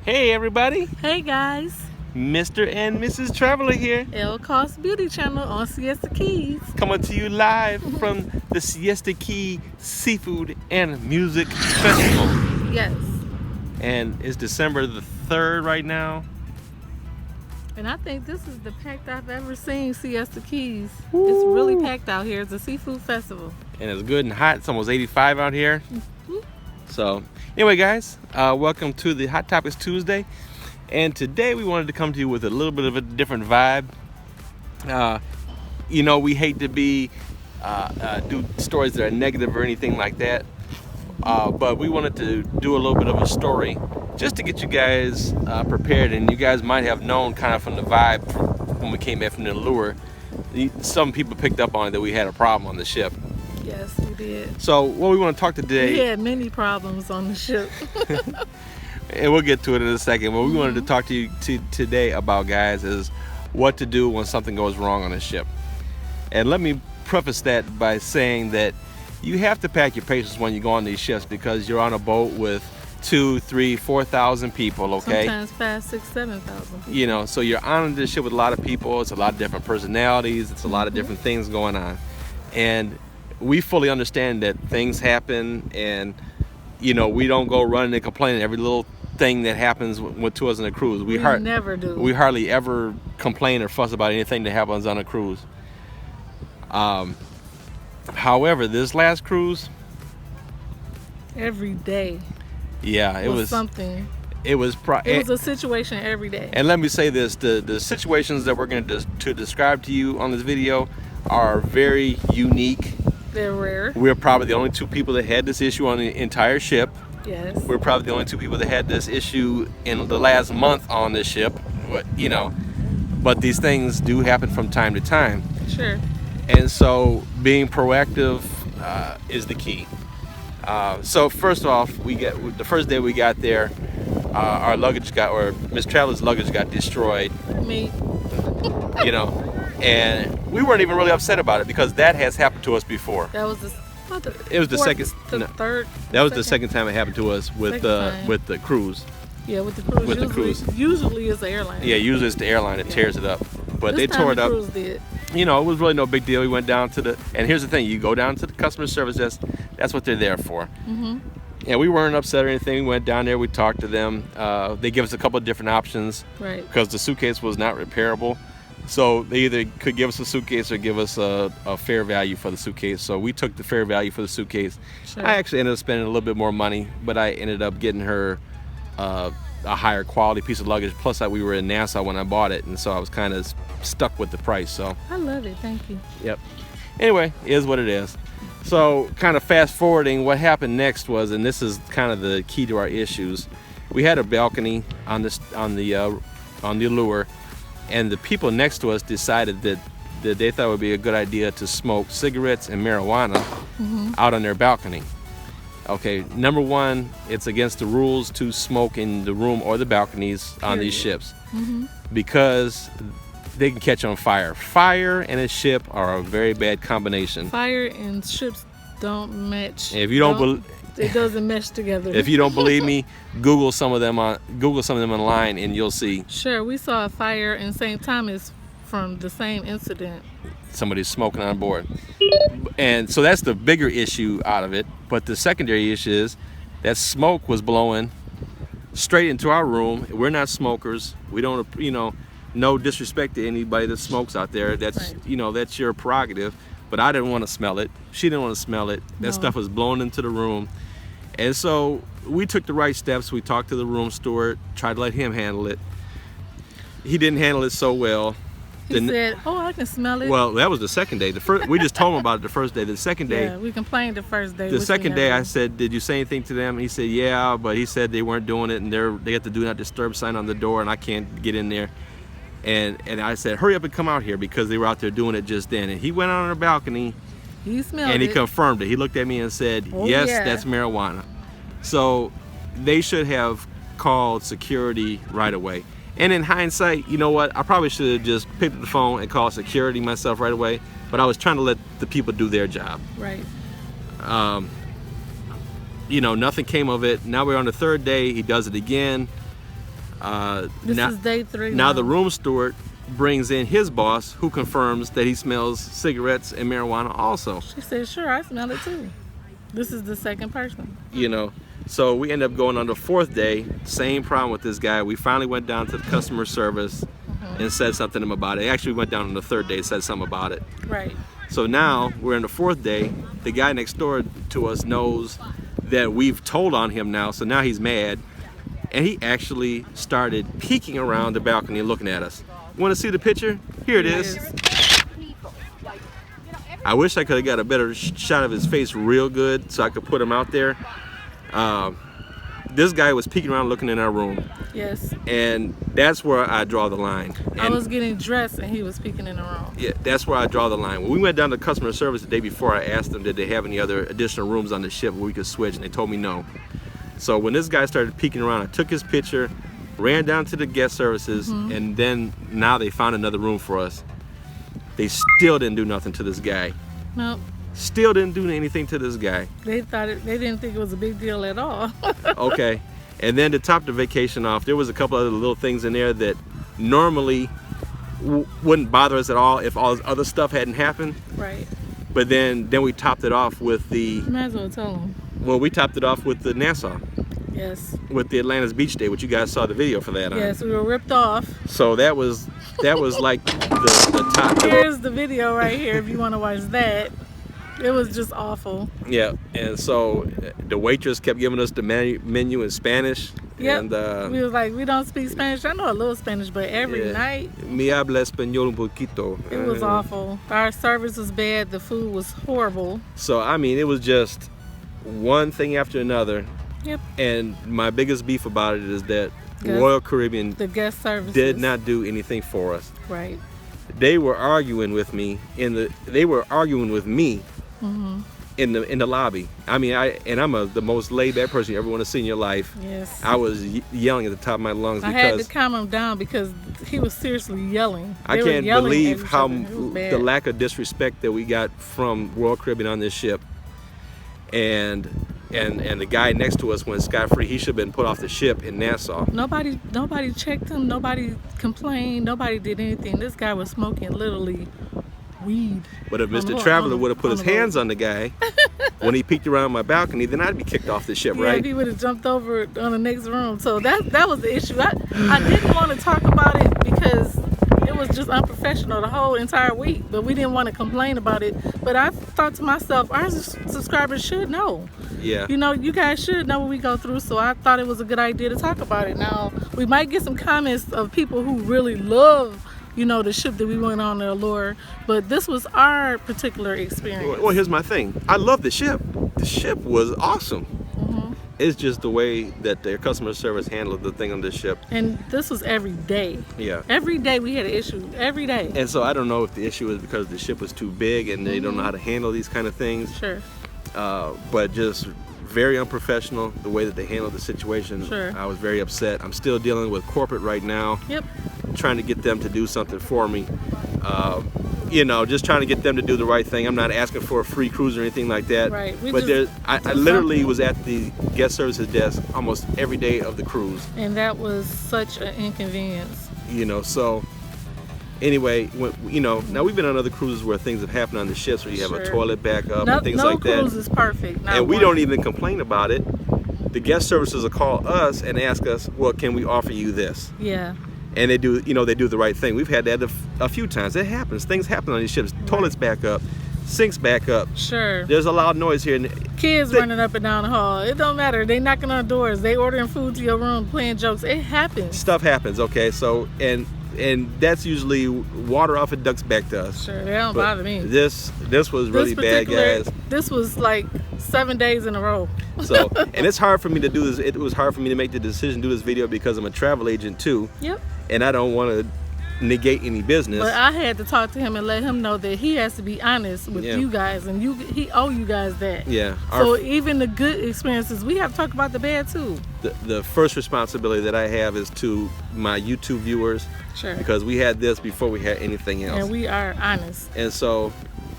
Hey everybody, Hey guys, Mr. and Mrs. Traveler here, El Cost Beauty Channel on Siesta Keys. coming to you live from the Siesta Key Seafood and Music Festival. Yes, And it's December the 3rd right now. and I think this is the packed I've ever seen Siesta Keys. Woo. It's really packed out here. It's a seafood festival. And it's good and hot. It's almost 85 out here. Mhm. So anyway guys, welcome to the Hot Topics Tuesday. And today we wanted to come to you with a little bit of a different vibe. We hate to do stories that are negative or anything like that. But we wanted to do a little bit of a story just to get you guys prepared. And you guys might have known kind of from the vibe when we came back from the lure. Some people picked up on it that we had a problem on the ship. Yes, we did. So what we want to talk today, We had many problems on the ship. and we'll get to it in a second. What we wanted to talk to you today about, guys, is what to do when something goes wrong on a ship. And let me preface that by saying that you have to pack your patience when you go on these ships because you're on a boat with 2,000, 3,000, 4,000 people, okay? Sometimes 5,000, 6,000, 7,000 people. So you're on this ship with a lot of people. It's a lot of different personalities. It's a lot of different things going on. And we fully understand that things happen and, we don't go running and complaining every little thing that happens to us on a cruise. We never do. We hardly ever complain or fuss about anything that happens on a cruise. However, this last cruise, Every day it was something. It was It was a situation every day. And let me say this: the situations that we're going to describe to you on this video are very unique. They're rare. We're probably the only two people that had this issue on the entire ship. Yes. We're probably the only two people that had this issue in the last month on this ship. But these things do happen from time to time. Sure. And so being proactive is the key. So first off, the first day we got there, our luggage Miss Traveler's luggage got destroyed. Me. And we weren't even really upset about it because that has happened to us before. That was It was the second. third. That was the second time it happened to us with the cruise. Yeah, with the cruise. With the cruise. Usually it's the airline. Yeah, usually it's the airline that tears it up, but This they tore it time up. the cruise did. It was really no big deal. We went down to and here's the thing: you go down to the customer service desk. That's what they're there for. Mm-hmm. Yeah, we weren't upset or anything. We went down there. We talked to them. They gave us a couple of different options. Right. Because the suitcase was not repairable. So they either could give us a suitcase or give us a fair value for the suitcase. So we took the fair value for the suitcase. Sure. I actually ended up spending a little bit more money, but I ended up getting her a higher quality piece of luggage. Plus, we were in Nassau when I bought it, and so I was kind of stuck with the price. So I love it. Thank you. yep. Anyway, it is what it is. So kind of fast forwarding, what happened next was, and this is kind of the key to our issues. We had a balcony on the Allure. And the people next to us decided that they thought it would be a good idea to smoke cigarettes and marijuana out on their balcony. Okay, number one, it's against the rules to smoke in the room or the balconies on these ships because they can catch on fire. Fire and a ship are a very bad combination. Fire and ships don't match. If you don't it doesn't mesh together. If you don't believe me, Google some of them online, and you'll see. Sure, we saw a fire in St. Thomas from the same incident. Somebody's smoking on board. And so that's the bigger issue out of it. But the secondary issue is that smoke was blowing straight into our room. We're not smokers. We don't, no disrespect to anybody that smokes out there. That's, Right. That's your prerogative. But I didn't want to smell it. She didn't want to smell it. That stuff was blowing into the room. And so we took the right steps. We talked to the room steward, tried to let him handle it. He didn't handle it so well. He said, "Oh, I can smell it." Well, that was the second day. We just told him about it the first day. The second day, yeah, we complained the first day. the second day, I said, "Did you say anything to them?" He said, "Yeah," but he said they weren't doing it, and they got the do not disturb sign on the door, and I can't get in there. And I said, "Hurry up and come out here," because they were out there doing it just then. And he went on our balcony. He smelled it. And he confirmed it. He looked at me and said, Oh, yes, yeah. that's marijuana. So they should have called security right away. And in hindsight, you know what? I probably should have just picked up the phone and called security myself right away. But I was trying to let the people do their job. Right. Nothing came of it. Now we're on the third day. He does it again. This is day 3. Now the room steward brings in his boss, who confirms that he smells cigarettes and marijuana also. She said, sure, I smell it too. This is the second person. You know, so we end up going on the 4th day, same problem with this guy. We finally went down to the customer service and said something to him about it. Actually, we went down on the 3rd day and said something about it. Right. So now we're in the 4th day. The guy next door to us knows that we've told on him now, so now he's mad. And he actually started peeking around the balcony and looking at us. Want to see the picture? Here it is. I wish I could have got a better shot of his face real good so I could put him out there. This guy was peeking around looking in our room. Yes. And that's where I draw the line. I was getting dressed and he was peeking in the room. Yeah, that's where I draw the line. When we went down to customer service the day before, I asked them did they have any other additional rooms on the ship where we could switch, and they told me no. So when this guy started peeking around, I took his picture, ran down to the guest services, and then now they found another room for us. They still didn't do nothing to this guy. Nope. Still didn't do anything to this guy. They didn't think it was a big deal at all. Okay. And then to top the vacation off, there was a couple other little things in there that normally wouldn't bother us at all if all this other stuff hadn't happened. Right. But then we topped it off with the... Might as well tell them. Well, we topped it off with the Nassau. Yes. With the Atlantis Beach Day, which you guys saw the video for that on. Yes, we were ripped off. So that was like the top. Here's the video right here if you want to watch that. It was just awful. Yeah, and so the waitress kept giving us the menu in Spanish. Yep. And we was like, we don't speak Spanish. I know a little Spanish, but every night. Mi habla español un poquito. It was awful. Our service was bad. The food was horrible. So, I mean, it was just one thing after another. Yep. And my biggest beef about it is that Yes. Royal Caribbean The guest services did not do anything for us. Right. They were arguing with me in the lobby. I mean, I'm the most laid back person you ever want to see in your life. Yes. I was yelling at the top of my lungs I had to calm him down because he was seriously yelling. I can't believe how the lack. lack of disrespect that we got from Royal Caribbean on this ship. And the guy next to us went scot-free. He should have been put off the ship in Nassau. Nobody checked him. Nobody complained. Nobody did anything. This guy was smoking literally weed. But if Mr. Traveler would have put his hands on the guy when he peeked around my balcony, then I'd be kicked off the ship, yeah, right? If he would have jumped over on the next room. So that was the issue. I didn't want to talk about it because it was just unprofessional the whole entire week. But we didn't want to complain about it. But I thought to myself, our subscribers should know. Yeah. You know, you guys should know what we go through, so I thought it was a good idea to talk about it. Now, we might get some comments of people who really love, you know, the ship that we went on the Allure, but this was our particular experience. Well, here's my thing. I love the ship. The ship was awesome. It's just the way that their customer service handled the thing on this ship. And this was every day. Yeah. Every day we had an issue. Every day. And so I don't know if the issue is because the ship was too big and they don't know how to handle these kind of things. Sure. But just very unprofessional the way that they handled the situation. Sure. I was very upset. I'm still dealing with corporate right now. Yep. Trying to get them to do something for me. You know, just trying to get them to do the right thing. I'm not asking for a free cruise or anything like that. Right. But I literally was at the guest services desk almost every day of the cruise. And that was such an inconvenience. You know, so anyway, now we've been on other cruises where things have happened on the ships where you have a toilet backup and things like that. No cruise is perfect. And we don't even complain about it. The guest services will call us and ask us, well, can we offer you this? Yeah. And they do the right thing. We've had that a few times. It happens. Things happen on these ships. Toilets back up, sinks back up. Sure. There's a loud noise here. Kids running up and down the hall. It don't matter. They knocking on doors. They ordering food to your room, playing jokes. It happens. Stuff happens. Okay, so and that's usually water off and ducks back to us. Sure, they don't bother me. This was really bad, guys. This was like 7 days in a row. So, and it's hard for me to do this. It was hard for me to make the decision to do this video because I'm a travel agent too. Yep. And I don't want to negate any business. But I had to talk to him and let him know that he has to be honest with you guys, and he owe you guys that. Yeah. So even the good experiences, we have to talk about the bad too. The first responsibility that I have is to my YouTube viewers. Sure. Because we had this before we had anything else. And we are honest. And so,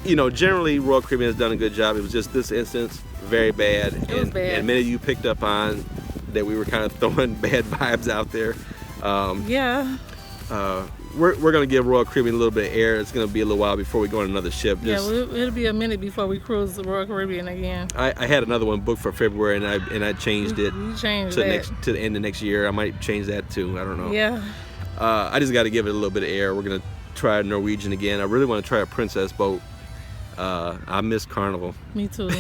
generally Royal Caribbean has done a good job. It was just this instance, very bad. It was bad. And many of you picked up on that we were kind of throwing bad vibes out there. Yeah. We're gonna give Royal Caribbean a little bit of air. It's gonna be a little while before we go on another ship. Yeah, well, it'll be a minute before we cruise the Royal Caribbean again. I had another one booked for February, and I changed it You changed to the end of next year. I might change that too. I don't know. Yeah. I just got to give it a little bit of air. We're gonna try Norwegian again. I really want to try a Princess boat. I miss Carnival. Me too.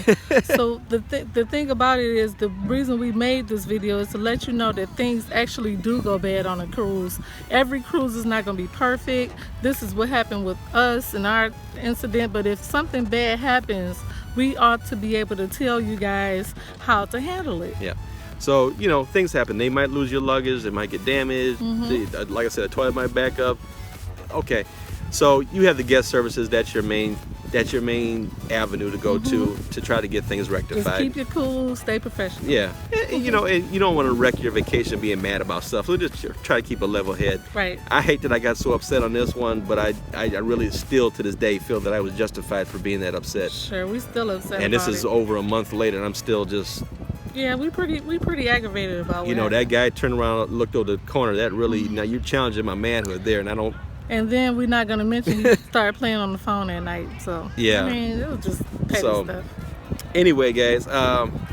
So the thing about it is, the reason we made this video is to let you know that things actually do go bad on a cruise. Every cruise is not going to be perfect. This is what happened with us and our incident, but if something bad happens, we ought to be able to tell you guys how to handle it. Yeah. So, you know, things happen. They might lose your luggage. It might get damaged. Like I said, a toilet might back up. Okay. So you have the guest services. That's your main avenue to go to try to get things rectified. Just keep your cool, stay professional. Yeah, and, you know, and you don't want to wreck your vacation being mad about stuff. So just try to keep a level head. Right. I hate that I got so upset on this one, but I really still to this day feel that I was justified for being that upset. Sure, we still upset. And this is over a month later, and I'm still just. Yeah, we pretty aggravated about. You know, that guy turned around, looked over the corner. That really now you're challenging my manhood there, and I don't. And then we're not gonna mention he started playing on the phone at night. So yeah, I mean, it was just petty stuff. Anyway, guys,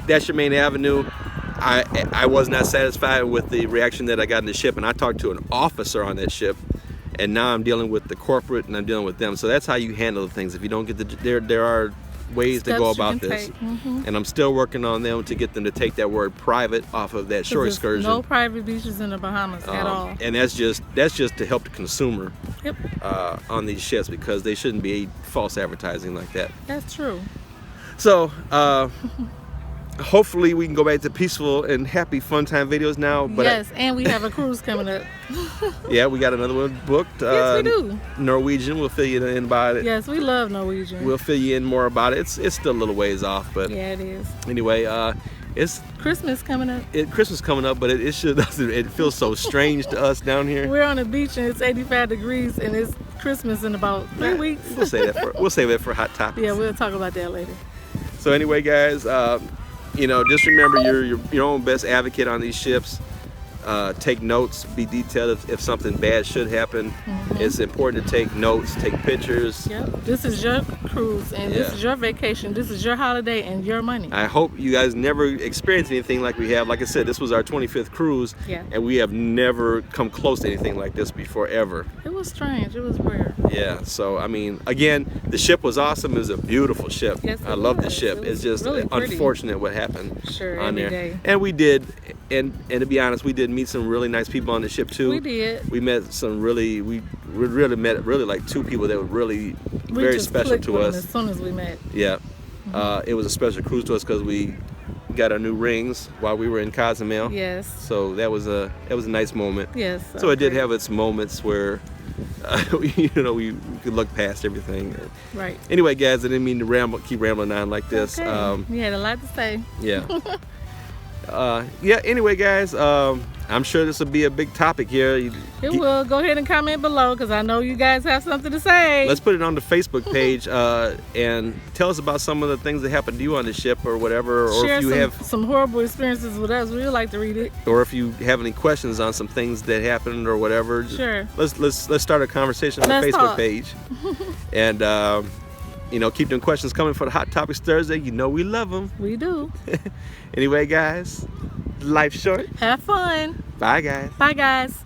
that's your main avenue. I was not satisfied with the reaction that I got in the ship, and I talked to an officer on that ship, and now I'm dealing with the corporate, and I'm dealing with them. So that's how you handle things. If you don't get there are ways to go about this, and I'm still working on them to get them to take that word private off of that shore excursion. No private beaches in the Bahamas at all. And that's just to help the consumer. Yep. On these ships, because they shouldn't be false advertising like that. That's true. So hopefully we can go back to peaceful and happy fun time videos now. But yes, and we have a cruise coming up. Yeah, we got another one booked. Yes, we do. Norwegian. We'll fill you in about it. Yes, we love Norwegian. We'll fill you in more about it. It's still a little ways off, but yeah, it is. Anyway, it's Christmas coming up. Christmas coming up, but it feels so strange to us down here. We're on the beach and it's 85 degrees and it's Christmas in about 3 weeks. We'll save that for hot topics. Yeah, we'll talk about that later. So anyway, guys, you know, just remember you're your own best advocate on these ships. Take notes, be detailed if something bad should happen. It's important to take notes, take pictures. Yep. This is your cruise and this is your vacation. This is your holiday and your money. I hope you guys never experience anything like we have. Like I said, this was our 25th cruise, and we have never come close to anything like this before, ever. It was strange. It was weird. Yeah, so I mean, again, the ship was awesome. It was a beautiful ship. Yes, I love the ship. It's just really unfortunate what happened on there. Day. And we did, and to be honest, we did meet some really nice people on the ship too. We did. We met some we really met like 2 people that were really very special to us. As soon as we met. Yeah, it was a special cruise to us because we got our new rings while we were in Cozumel. Yes. So that was a nice moment. Yes. So it did have its moments where you know, we could look past everything. Right. Anyway, guys, I didn't mean to keep rambling on like this. Okay. You had a lot to say. Yeah. Yeah. Anyway, guys, I'm sure this will be a big topic here. It will. Go ahead and comment below because I know you guys have something to say. Let's put it on the Facebook page and tell us about some of the things that happened to you on the ship or whatever. Or share if you have some horrible experiences with us, we would like to read it. Or if you have any questions on some things that happened or whatever. Sure. Let's start a conversation on the Facebook page. And you know, keep them questions coming for the Hot Topics Thursday. You know we love them. We do. Anyway, guys, life's short. Have fun. Bye, guys. Bye, guys.